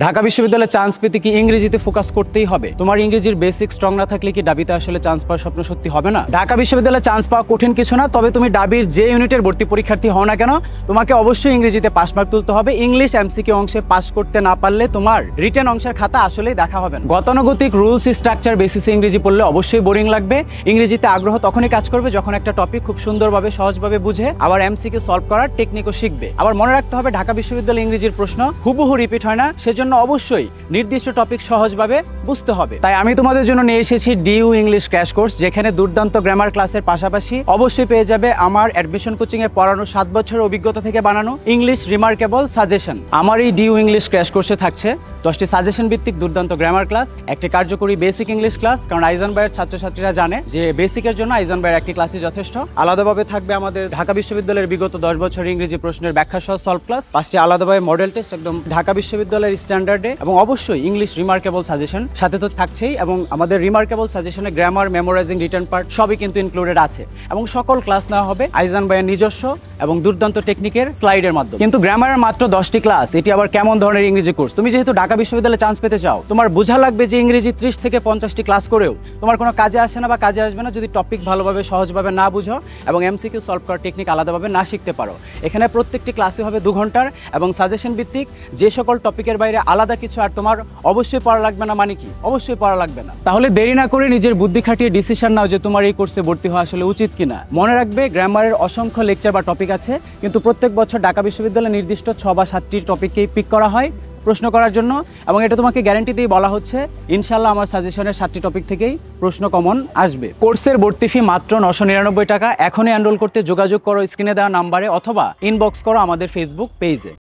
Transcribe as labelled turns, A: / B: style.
A: ঢাকা বিশ্ববিদ্যালয়ে চান্স পেতে কি ইংরেজিতে ফোকাস করতেই হবে? তোমার ইংরেজির বেসিক স্ট্রং না থাকলে কি ডাবিতে আসলে চান্স পাওয়ার স্বপ্ন সত্যি হবে না? ঢাকা বিশ্ববিদ্যালয়ে চান্স পাওয়া কঠিন কিছু না, তবে তুমি ডাবির যে ইউনিটের ভর্তি পরীক্ষার্থী হও না কেন, তোমাকে অবশ্যই ইংরেজিতে পাস মার্ক তুলতে হবে। ইংলিশ এমসিকিউ অংশে পাস করতে না পারলে তোমার রিটেন অংশের খাতা আসলেই দেখা হবে না। গতানুগতিক রুলস স্ট্রাকচার বেসিসে ইংরেজি পড়লে অবশ্যই বোরিং লাগবে। ইংরেজিতে আগ্রহ তখনই কাজ করবে যখন একটা টপিক খুব সুন্দরভাবে সহজভাবে বুঝে আবার এমসিকিউ সলভ করার টেকনিকও শিখবে। আবার মনে রাখতে হবে ঢাকা বিশ্ববিদ্যালয়ে ইংরেজির প্রশ্ন হুবহু রিপিট হয় না, সেজন্য অবশ্যই নির্দিষ্ট টপিক সহজভাবে বুঝতে হবে। তাই আমি তোমাদের জন্য নিয়ে এসেছি ডিইউ ইংলিশ ক্র্যাশ কোর্স, যেখানে দুর্দান্ত গ্রামার ক্লাসের পাশাপাশি অবশ্যই পেয়ে যাবে আমার অ্যাডমিশন কোচিং এ পড়ানো 7 বছরের অভিজ্ঞতা থেকে বানানো ইংলিশ রিমার্কেবল সাজেশন। আমার এই ডিইউ ইংলিশ ক্র্যাশ কোর্সে থাকছে 10টি সাজেশন ভিত্তিক দুর্দান্ত গ্রামার ক্লাস, একটি কার্যকরী বেসিক ইংলিশ ক্লাস, কারণ আইজান ভাইয়ের ছাত্রছাত্রীরা জানে যে বেসিকের জন্য আইজান ভাইয়ের একটি ক্লাসই যথেষ্ট। আলাদাভাবে থাকবে আমাদের ঢাকা বিশ্ববিদ্যালয়ের বিগত 10 বছরের ইংরেজি প্রশ্নের ব্যাখ্যা সহ সলভ ক্লাস, 5টি আলাদাভাবে মডেল টেস্ট একদম ঢাকা বিশ্ববিদ্যালয়ের স্ট্যান্ডার্ডে, এবং অবশ্যই ইংলিশ রিমার্কেবল সাজেশন সাথে তো থাকছেই। এবং আমাদের রিমার্কেবল সাজেশনে গ্রামার, মেমোরাইজিং, রিটার্ন পার্ট সবই কিন্তু ইনক্লুডেড আছে। এবং সকল ক্লাস নেওয়া হবে আইজান ভাইয়ের নিজস্ব এবং দুর্দান্ত টেকনিকের স্লাইডের মাধ্যমে। কিন্তু গ্রামারের মাত্র 10টি ক্লাস, এটি আবার কেমন ধরনের ইংরেজি কোর্স? তুমি যেহেতু ঢাকা বিশ্ববিদ্যালয়ে চান্স পেতে চাও, তোমার বোঝা লাগবে যে ইংরেজি 30 থেকে 50টি ক্লাস করেও তোমার কোনো কাজে আসে না বা কাজে আসবে না যদি টপিক ভালোভাবে সহজভাবে না বুঝো এবং এমসিকিউ সলভ করার টেকনিক আলাদাভাবে না শিখতে পারো। এখানে প্রত্যেকটি ক্লাসে হবে 2 ঘন্টার এবং সাজেশন ভিত্তিক, যে সকল টপিকের বাইরে আলাদা কিছু আর তোমার অবশ্যই পড়া লাগবে না। মানে কি অবশ্যই পড়া লাগবে না? তাহলে দেরি না করে নিজের বুদ্ধি খাটিয়ে ডিসিশন নাও যে তোমার এই কোর্সে ভর্তি হওয়া আসলে উচিত কিনা। মনে রাখবে গ্রামারের অসংখ্য লেকচার বা টপিক আছে, কিন্তু প্রত্যেক বছর ঢাকা বিশ্ববিদ্যালয়ে নির্দিষ্ট 6 বা 7টি টপিককেই পিক করা হয় প্রশ্ন করার জন্য, এবং এটা তোমাকে গ্যারান্টি দিয়ে বলা হচ্ছে ইনশাল্লাহ আমার সাজেশনের 7টি টপিক থেকেই প্রশ্ন কমন আসবে। কোর্সের ভর্তি ফি মাত্র 999 টাকা। এখনই এনরোল করতে যোগাযোগ করো স্ক্রিনে দেওয়া নাম্বারে অথবা ইনবক্স করো আমাদের ফেসবুক পেজে।